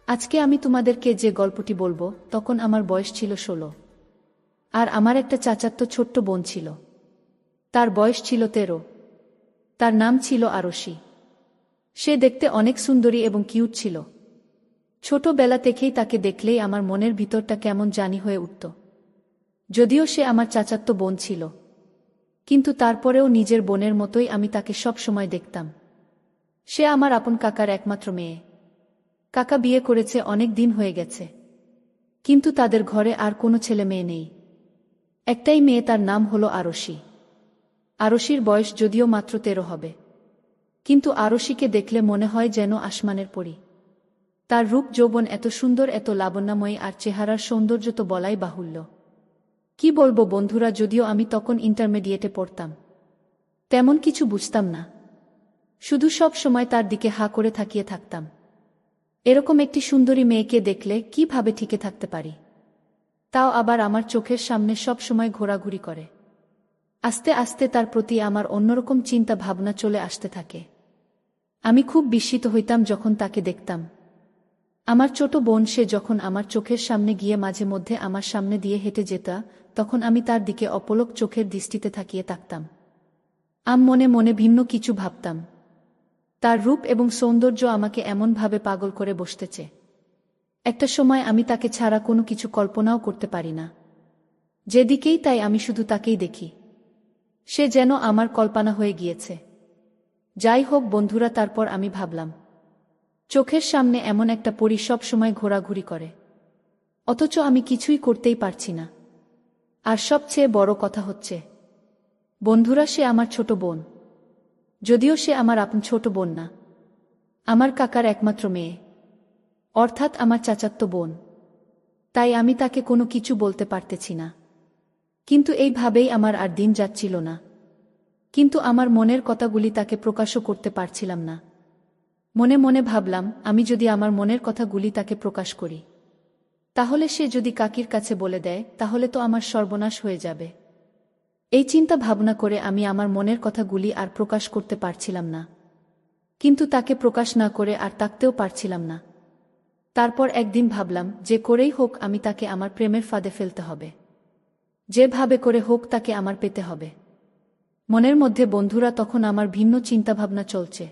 আজকে আমি তোমাদেরকে যে গল্পটি বলবো তখন আমার বয়স ছিল 16। আর আমার একটা চাচাতো ছোট্ট বোন ছিল। তার বয়স ছিল 13। তার নাম ছিল আরশি। সে দেখতে অনেক সুন্দরী এবং কিউট ছিল। ছোটবেলা থেকেই তাকে দেখলেই আমার মনের ভিতরটা কেমন জানি হয়ে উঠত। যদিও সে আমার চাচাতো বোন ছিল, কিন্তু তারপরেও নিজের বোনের মতোই আমি তাকে সব সময় দেখতাম। সে আমার আপন কাকার একমাত্র মেয়ে। কাকা বিয়ে করেছে, অনেক দিন হয়ে গেছে, কিন্তু তাদের ঘরে আর কোনো ছেলে মেয়ে নেই। একটাই মেয়ে, তার নাম হলো আরশি। আরশির বয়স যদিও মাত্র 13 হবে, কিন্তু আরশিকে দেখলে মনে হয় যেন আসমানের পরী। তার রূপ যৌবন এত সুন্দর, এত লাবণ্যময়ী, আর চেহারার সৌন্দর্য তো বলাই বাহুল্য। কি বলবো বন্ধুরা, যদিও আমি তখন ইন্টারমিডিয়েটে পড়তাম, তেমন কিছু বুঝতাম না। শুধু সব সময় তার দিকে হা করে তাকিয়ে থাকতাম। এরকম একটি সুন্দরী মেয়েকে দেখলে কিভাবে টিকে থাকতে পারি? তাও আবার আমার চোখের সামনে সব সময় ঘোরাঘুরি করে। আস্তে আস্তে তার প্রতি আমার অন্যরকম চিন্তা ভাবনা চলে আসতে থাকে। আমি খুব বিস্মিত হইতাম যখন তাকে দেখতাম। আমার ছোট বোন, সে যখন আমার চোখের সামনে গিয়ে মাঝে মধ্যে আমার সামনে দিয়ে হেঁটে যেত, তখন আমি তার দিকে অপলক চোখের দৃষ্টিতে তাকিয়ে থাকতাম। মনে মনে ভিন্ন কিছু ভাবতাম। তার রূপ এবং সৌন্দর্য আমাকে এমনভাবে পাগল করে বসতেছে। একটা সময় আমি তাকে ছাড়া কোনো কিছু কল্পনাও করতে পারি না। যেদিকেই তাই আমি শুধু তাকেই দেখি। সে যেন আমার কল্পনা হয়ে গিয়েছে। যাই হোক বন্ধুরা, তারপর আমি ভাবলাম, চোখের সামনে এমন একটা পরী সব সময় ঘোরাঘুরি করে, অথচ আমি কিছুই করতেই পারছি না। আর সবচেয়ে বড় কথা হচ্ছে, বন্ধুরা, সে আমার ছোট বোন। যদিও সে আমার আপন ছোট বোন না, আমার কাকার একমাত্র মেয়ে, অর্থাৎ আমার চাচাতো বোন। তাই আমি তাকে কোনো কিছু বলতে পারতেছি না। কিন্তু এইভাবেই আমার আর দিন যাচ্ছিল না। কিন্তু আমার মনের কথাগুলি তাকে প্রকাশও করতে পারছিলাম না। মনে মনে ভাবলাম, আমি যদি আমার মনের কথাগুলি তাকে প্রকাশ করি, তাহলে সে যদি কাকির কাছে বলে দেয়, তাহলে তো আমার সর্বনাশ হয়ে যাবে। এই চিন্তা ভাবনা করে আমি আমার মনের কথাগুলি আর প্রকাশ করতে পারছিলাম না। কিন্তু তাকে প্রকাশ না করে আর থাকতেও পারছিলাম না। তারপর একদিন ভাবলাম, যে করেই হোক আমি তাকে আমার প্রেমের ফাঁদে ফেলতে হবে। যেভাবে করে হোক তাকে আমার পেতে হবে। মনের মধ্যে বন্ধুরা তখন আমার ভিন্ন চিন্তাভাবনা চলছে।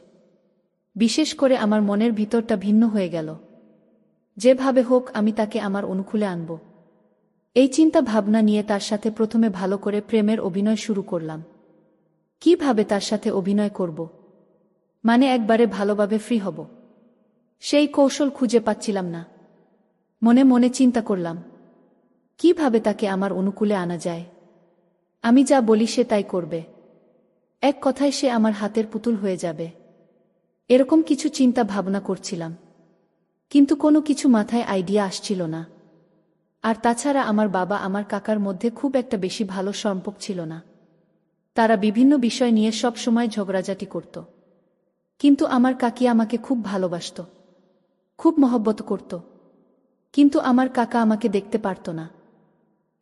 বিশেষ করে আমার মনের ভিতরটা ভিন্ন হয়ে গেল। যেভাবে হোক আমি তাকে আমার অনুকূলে আনব। এই চিন্তা ভাবনা নিয়ে তার সাথে প্রথমে ভালো করে প্রেমের অভিনয় শুরু করলাম। কিভাবে তার সাথে অভিনয় করব? মানে একবারে ভালোভাবে ফ্রি হব, সেই কৌশল খুঁজে পাচ্ছিলাম না। মনে মনে চিন্তা করলাম, কিভাবে তাকে আমার অনুকূলে আনা যায়। আমি যা বলি সে তাই করবে। এক কথায় সে আমার হাতের পুতুল হয়ে যাবে। এরকম কিছু চিন্তা ভাবনা করছিলাম, কিন্তু কোনো কিছু মাথায় আইডিয়া আসছিল না। আর তাছাড়া আমার বাবা আমার কাকার মধ্যে খুব একটা বেশি ভালো সম্পর্ক ছিল না। তারা বিভিন্ন বিষয় নিয়ে সব সময় ঝগড়াঝাটি করত। কিন্তু আমার কাকি আমাকে খুব ভালোবাসত, খুব মহব্বত করত। কিন্তু আমার কাকা আমাকে দেখতে পারত না।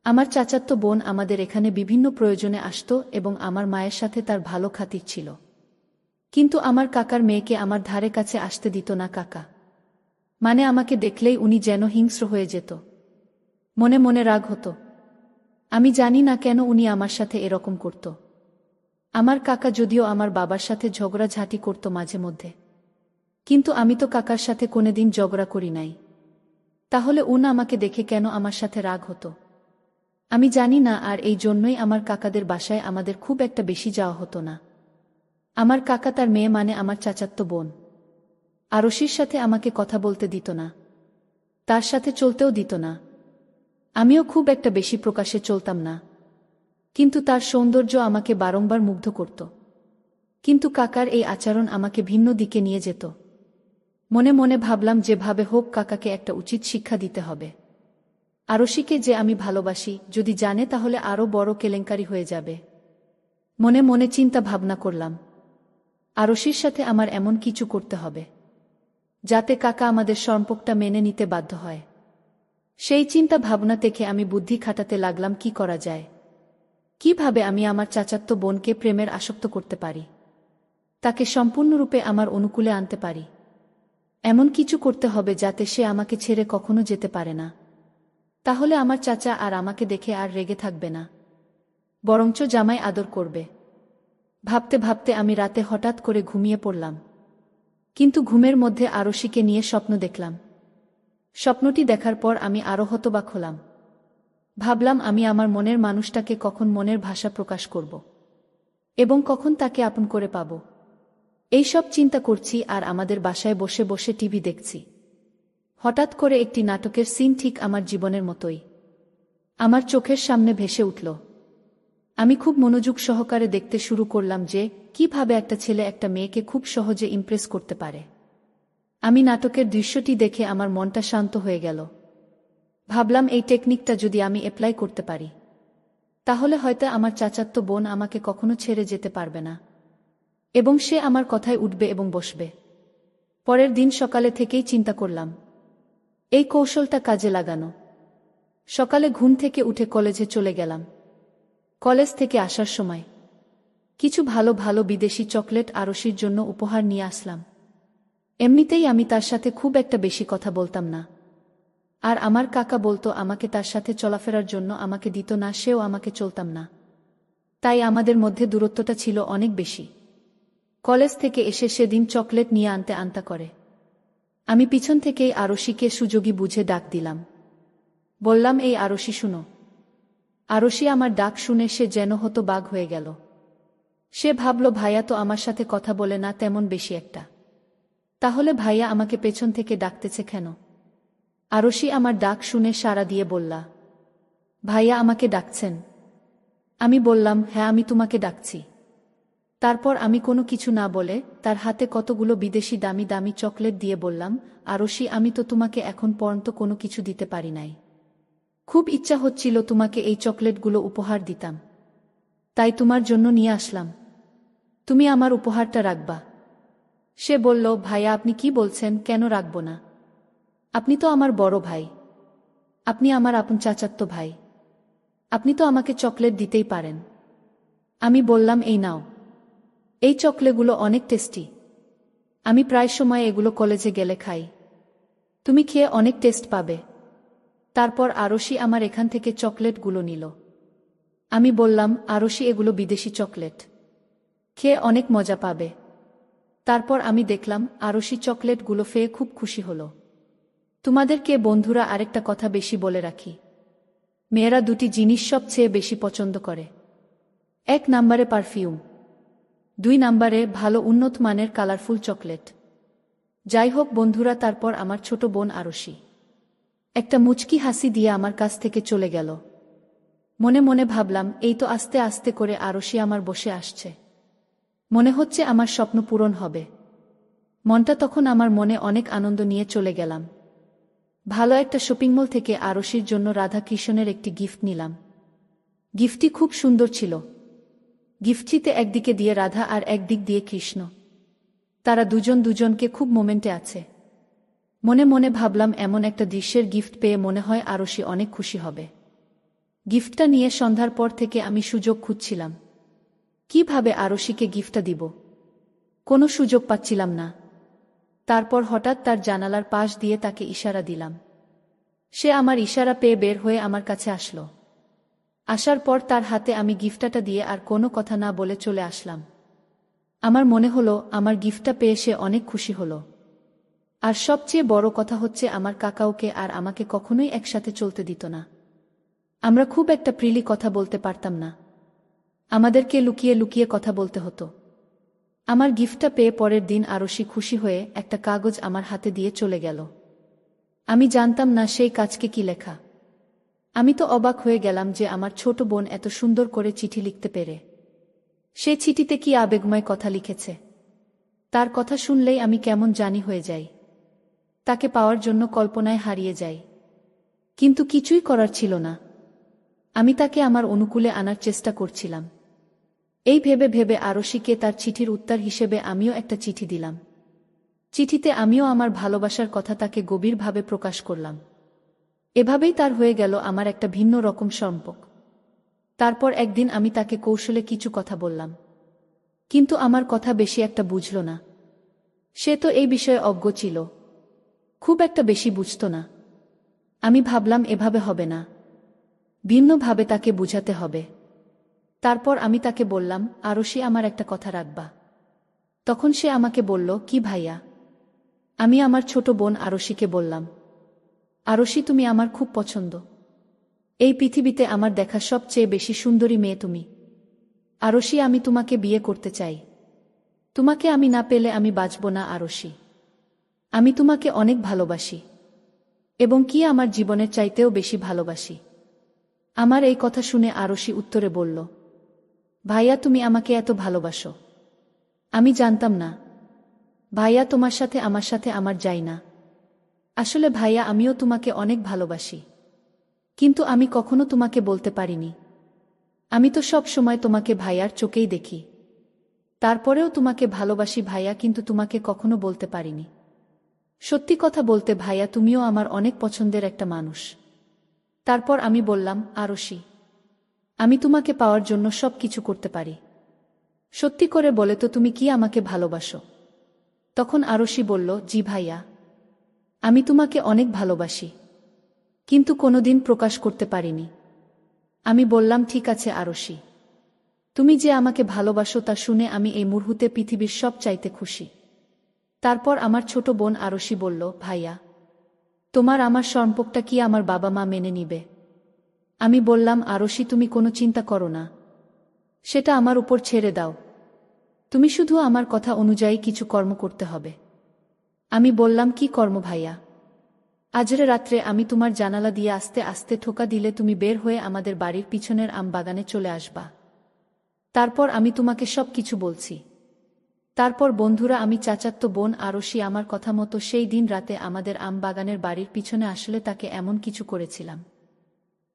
আমার চাচাতো বোন আমাদের এখানে বিভিন্ন প্রয়োজনে আসত এবং আমার মায়ের সাথে তার ভালো খাতির ছিল। কিন্তু আমার কাকার মেয়েকে আমার ধারে কাছে আসতে দিত না কাকা। মানে আমাকে দেখলেই উনি যেন হিংস্র হয়ে যেত। মনে মনে রাগ হতো। আমি জানি না কেন উনি আমার সাথে এরকম করত। আমার কাকা যদিও আমার বাবার সাথে ঝগড়াঝাটি করত মাঝে মধ্যে, কিন্তু আমি তো কাকার সাথে কোনোদিন ঝগড়া করি নাই। তাহলে আমাকে দেখে কেন আমার সাথে রাগ হতো আমি জানি না। আর এই জন্যই আমার কাকাদের বাসায় আমাদের খুব একটা বেশি যাওয়া হতো না। আমার কাকা তার মেয়ে, মানে আমার চাচাতো বোন আরশির সাথে আমাকে কথা বলতে দিত না, তার সাথে চলতেও দিত না। আমিও খুব একটা বেশি প্রকাশে চলতাম না, কিন্তু তার সৌন্দর্য আমাকে বারংবার মুগ্ধ করত। কিন্তু কাকার এই আচরণ আমাকে ভিন্ন দিকে নিয়ে যেত। মনে মনে ভাবলাম, যেভাবে হোক কাকাকে একটা উচিত শিক্ষা দিতে হবে। আরশিকে যে আমি ভালোবাসি যদি জানে, তাহলে আরও বড় কেলেঙ্কারি হয়ে যাবে। মনে মনে চিন্তা ভাবনা করলাম, আরশির সাথে আমার এমন কিছু করতে হবে যাতে কাকা আমাদের সম্পর্কটা মেনে নিতে বাধ্য হয়। সেই চিন্তা ভাবনা থেকে আমি বুদ্ধি খাটাতে লাগলাম, কি করা যায়, কিভাবে আমি আমার চাচাতো বোনকে প্রেমের আসক্ত করতে পারি, তাকে সম্পূর্ণরূপে আমার অনুকূলে আনতে পারি। এমন কিছু করতে হবে যাতে সে আমাকে ছেড়ে কখনো যেতে পারে না। তাহলে আমার চাচা আর আমাকে দেখে আর রেগে থাকবে না, বরঞ্চ জামাই আদর করবে। ভাবতে ভাবতে আমি রাতে হঠাৎ করে ঘুমিয়ে পড়লাম। কিন্তু ঘুমের মধ্যে আরশিকে নিয়ে স্বপ্ন দেখলাম। স্বপ্নটি দেখার পর আমি আরো হতবাক হলাম। ভাবলাম আমি আমার মনের মানুষটাকে কখন মনের ভাষা প্রকাশ করব এবং কখন তাকে আপন করে পাব। এই সব চিন্তা করছি আর আমাদের বাসায় বসে বসে টিভি দেখছি। হঠাৎ করে একটি নাটকের সিন ঠিক আমার জীবনের মতোই আমার চোখের সামনে ভেসে উঠল। আমি খুব মনোযোগ সহকারে দেখতে শুরু করলাম যে কিভাবে একটা ছেলে একটা মেয়েকে খুব সহজে ইমপ্রেস করতে পারে। আমি নাটকের দৃশ্যটি দেখে আমার মনটা শান্ত হয়ে গেল। ভাবলাম এই টেকনিকটা যদি আমি অ্যাপ্লাই করতে পারি, তাহলে হয়তো আমার চাচাতো বোন আমাকে কখনো ছেড়ে যেতে পারবে না এবং সে আমার কথায় উঠবে এবং বসবে। পরের দিন সকালে থেকেই চিন্তা করলাম এই কৌশলটা কাজে লাগানো। সকালে ঘুম থেকে উঠে কলেজে চলে গেলাম। কলেজ থেকে আসার সময় কিছু ভালো ভালো বিদেশি চকলেট আরশির জন্য উপহার নিয়ে আসলাম। এমনিতেই আমি তার সাথে খুব একটা বেশি কথা বলতাম না, আর আমার কাকা বলতো আমাকে তার সাথে চলাফেরার জন্য আমাকে দিত না, সেও আমাকে চলতাম না। তাই আমাদের মধ্যে দূরত্বটা ছিল অনেক বেশি। কলেজ থেকে এসে সেদিন চকলেট নিয়ে আনতে করে আমি পিছন থেকেই আরশিকে সুযোগী বুঝে ডাক দিলাম। বললাম, এই আরশি শুনো। আরশি আমার ডাক শুনে সে যেন হতবাক হয়ে গেল। সে ভাবল ভাইয়া তো আমার সাথে কথা বলে না তেমন বেশি একটা, তাহলে ভাইয়া আমাকে পেছন থেকে ডাকতেছে কেন? আরশি আমার ডাক শুনে সাড়া দিয়ে বললা, ভাইয়া আমাকে ডাকছেন? আমি বললাম, হ্যাঁ আমি তোমাকে ডাকছি। তারপর আমি কোনো কিছু না বলে তার হাতে কতগুলো বিদেশি দামি দামি চকলেট দিয়ে বললাম, আরশি আমি তো তোমাকে এখন পর্যন্ত কোনো কিছু দিতে পারি নাই। খুব ইচ্ছা হচ্ছিল তোমাকে এই চকলেটগুলো উপহার দিতাম, তাই তোমার জন্য নিয়ে আসলাম। তুমি আমার উপহারটা রাখবা? সে বলল, ভাইয়া আপনি কি বলছেন, কেন রাখব না? আপনি তো আমার বড় ভাই, আপনি আমার আপন চাচাতো ভাই, আপনি তো আমাকে চকলেট দিতেই পারেন। আমি বললাম, এই নাও, এই চকলেটগুলো অনেক টেস্টি, আমি প্রায় সময় এগুলো কলেজে গেলে খাই, তুমি খেয়ে অনেক টেস্ট পাবে। তারপর আরশি আমার এখান থেকে চকলেটগুলো নিল। আমি বললাম, আরশি এগুলো বিদেশি চকলেট, খেয়ে অনেক মজা পাবে। তারপর আমি দেখলাম আরশি চকলেটগুলো খেয়ে খুব খুশি হল। তোমাদেরকে বন্ধুরা আরেকটা কথা বেশি বলে রাখি, মেয়েরা দুটি জিনিস সবচেয়ে বেশি পছন্দ করে। 1 নম্বরে পারফিউম, 2 নম্বরে ভালো উন্নত মানের কালারফুল চকলেট। যাই হোক বন্ধুরা, তারপর আমার ছোট বোন আরশি একটা মুচকি হাসি দিয়ে আমার কাছ থেকে চলে গেল। মনে মনে ভাবলাম, এই তো আস্তে আস্তে করে আরশি আমার বসে আসছে, মনে হচ্ছে আমার স্বপ্ন পূরণ হবে। মনটা তখন আমার মনে অনেক আনন্দ নিয়ে চলে গেলাম। ভালো একটা শপিং মল থেকে আরশির জন্য রাধা কৃষ্ণের একটি গিফট নিলাম। গিফটটি খুব সুন্দর ছিল। গিফটটিতে একদিকে দিয়ে রাধা আর একদিক দিয়ে কৃষ্ণ, তারা দুজন দুজনকে খুব মোমেন্টে আছে। মনে মনে ভাবলাম, এমন একটা দৃশ্যের গিফট পেয়ে মনে হয় আরশি অনেক খুশি হবে। গিফটটা নিয়ে সন্ধ্যার পর থেকে আমি সুযোগ খুঁজছিলাম, কিভাবে আরশিকে গিফটটা দিব। কোনো সুযোগ পাচ্ছিলাম না। তারপর হঠাৎ তার জানালার পাশ দিয়ে তাকে ইশারা দিলাম। সে আমার ইশারা পেয়ে বের হয়ে আমার কাছে আসলো। আসার পর তার হাতে আমি গিফটটা দিয়ে আর কোনো কথা না বলে চলে আসলাম। আমার মনে হলো আমার গিফটটা পেয়ে সে অনেক খুশি হলো। আর সবচেয়ে বড় কথা হচ্ছে, আমার কাকাওকে আর আমাকে কখনোই একসাথে চলতে দিত না। আমরা খুব একটা ফ্রিলি কথা বলতে পারতাম না, আমাদেরকে লুকিয়ে লুকিয়ে কথা বলতে হতো। আমার গিফটটা পেয়ে পরের দিন আরশি খুশি হয়ে একটা কাগজ আমার হাতে দিয়ে চলে গেল। আমি জানতাম না সেই কাজকে কি লেখা। আমি তো অবাক হয়ে গেলাম যে আমার ছোট বোন এত সুন্দর করে চিঠি লিখতে পেরে। সে চিঠিতে কি আবেগময় কথা লিখেছে! তার কথা শুনলেই আমি কেমন জানি হয়ে যাই, তাকে পাওয়ার জন্য কল্পনায় হারিয়ে যাই। কিন্তু কিছুই করার ছিল না। আমি তাকে আমার অনুকূলে আনার চেষ্টা করছিলাম। এই ভেবে ভেবে আরশিকে তার চিঠির উত্তর হিসেবে আমিও একটা চিঠি দিলাম। চিঠিতে আমিও আমার ভালোবাসার কথা তাকে গভীরভাবে প্রকাশ করলাম। এভাবেই তার হয়ে গেল আমার একটা ভিন্ন রকম সম্পর্ক। তারপর একদিন আমি তাকে কৌশলে কিছু কথা বললাম, কিন্তু আমার কথা বেশি একটা বুঝল না। সে তো এই বিষয়ে অজ্ঞ ছিল। খুব একটা বেশি বুঝত না। আমি ভাবলাম এভাবে হবে না, ভিন্নভাবে তাকে বুঝাতে হবে। তারপর আমি তাকে বললাম, আরশি, আমার একটা কথা রাখবা। তখন সে আমাকে বলল, কি ভাইয়া? আমি আমার ছোট বোন আরশিকে বললাম, আরশি, তুমি আমার খুব পছন্দ। এই পৃথিবীতে আমার দেখা সবচেয়ে বেশি সুন্দরী মেয়ে তুমি। আরশি, আমি তোমাকে বিয়ে করতে চাই। তোমাকে আমি না পেলে আমি বাঁচব না আরশি। আমি তোমাকে অনেক ভালোবাসি, এবং কি আমার জীবনের চাইতেও বেশি ভালোবাসি। আমার এই কথা শুনে আরশি উত্তরে বলল, ভাইয়া, তুমি আমাকে এত ভালোবাসো? আমি জানতাম না। ভাইয়া, তোমার সাথে আমার যাই না। আসলে ভাইয়া, আমিও তোমাকে অনেক ভালোবাসি, কিন্তু আমি কখনো তোমাকে বলতে পারিনি। আমি তো সব সময় তোমাকে ভাইয়ার চোখেই দেখি। তারপরেও তোমাকে ভালোবাসি ভাইয়া, কিন্তু তোমাকে কখনো বলতে পারিনি। সত্যি কথা বলতে ভাইয়া, তুমিও আমার অনেক পছন্দের একটা মানুষ। তারপর আমি বললাম, আরশি, আমি তোমাকে পাওয়ার জন্য সব কিছু করতে পারি। সত্যি করে বলে তো, তুমি কি আমাকে ভালোবাসো? তখন আরশি বলল, জি ভাইয়া, আমি তোমাকে অনেক ভালোবাসি, কিন্তু কোনোদিন প্রকাশ করতে পারিনি। আমি বললাম, ঠিক আছে আরশি, তুমি যে আমাকে ভালোবাসো তা শুনে আমি এই মুহূর্তে পৃথিবীর সব চাইতে খুশি। তারপর আমার ছোট বোন আরশি বলল, ভাইয়া, তোমার আমার সম্পর্কটা কি আমার বাবা মা মেনে নিবে? আমি বললাম, আরশি, তুমি কোনো চিন্তা করো না, সেটা আমার উপর ছেড়ে দাও। তুমি শুধু আমার কথা অনুযায়ী কিছু কর্ম করতে হবে। আমি বললাম, কি কর্ম ভাইয়া? আজরে রাত্রে আমি তোমার জানালা দিয়ে আস্তে আস্তে ঠোকা দিলে তুমি বের হয়ে আমাদের বাড়ির পিছনের আম বাগানে চলে আসবা। তারপর আমি তোমাকে সব কিছু বলছি। তারপর বন্ধুরা, আমি চাচাতো বোন আরশি আমার কথা মতো সেই দিন রাতে আমাদের আম বাগানের বাড়ির পিছনে আসলে তাকে এমন কিছু করেছিলাম,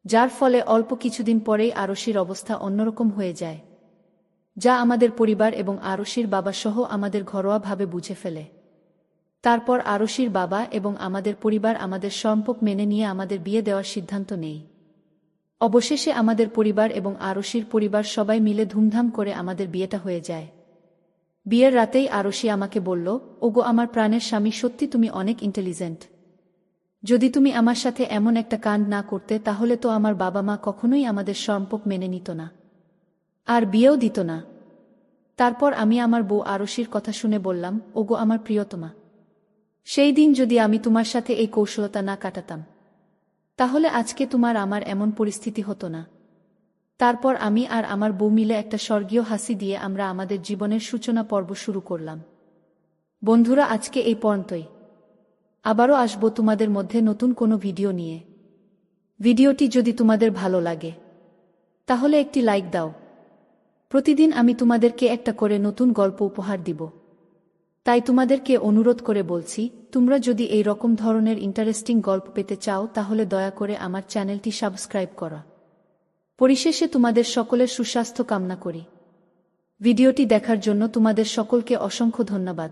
যার ফলে অল্প কিছুদিন পরেই আরশির অবস্থা অন্যরকম হয়ে যায়, যা আমাদের পরিবার এবং আরশির বাবা সহ আমাদের ঘরোয়াভাবে বুঝে ফেলে। তারপর আরশির বাবা এবং আমাদের পরিবার আমাদের সম্পর্ক মেনে নিয়ে আমাদের বিয়ে দেওয়ার সিদ্ধান্ত নেয়। অবশেষে আমাদের পরিবার এবং আরশির পরিবার সবাই মিলে ধুমধাম করে আমাদের বিয়েটা হয়ে যায়। বিয়ের রাতেই আরশি আমাকে বলল, ওগো আমার প্রাণের স্বামী, সত্যি তুমি অনেক ইন্টেলিজেন্ট। যদি তুমি আমার সাথে এমন একটা কাণ্ড না করতে, তাহলে তো আমার বাবা মা কখনোই আমাদের সম্পর্ক মেনে নিত না, আর বিয়েও দিত না। তারপর আমি আমার বউ আরশির কথা শুনে বললাম, ওগো আমার প্রিয়তমা, সেই দিন যদি আমি তোমার সাথে এই কৌশলতা না কাটাতাম, তাহলে আজকে তোমার আমার এমন পরিস্থিতি হতো না। তারপর আমি আর আমার বউ মিলে একটা স্বর্গীয় হাসি দিয়ে আমরা আমাদের জীবনের সূচনা পর্ব শুরু করলাম। বন্ধুরা, আজকে এই পর্যন্তই। আবারও আসব তোমাদের মধ্যে নতুন কোনো ভিডিও নিয়ে। ভিডিওটি যদি তোমাদের ভালো লাগে, তাহলে একটি লাইক দাও। প্রতিদিন আমি তোমাদেরকে একটা করে নতুন গল্প উপহার দিব। তাই তোমাদেরকে অনুরোধ করে বলছি, তোমরা যদি এই রকম ধরনের ইন্টারেস্টিং গল্প পেতে চাও, তাহলে দয়া করে আমার চ্যানেলটি সাবস্ক্রাইব করো। পরিশেষে তোমাদের সকলের সুস্বাস্থ্য কামনা করি। ভিডিওটি দেখার জন্য তোমাদের সকলকে অসংখ্য ধন্যবাদ।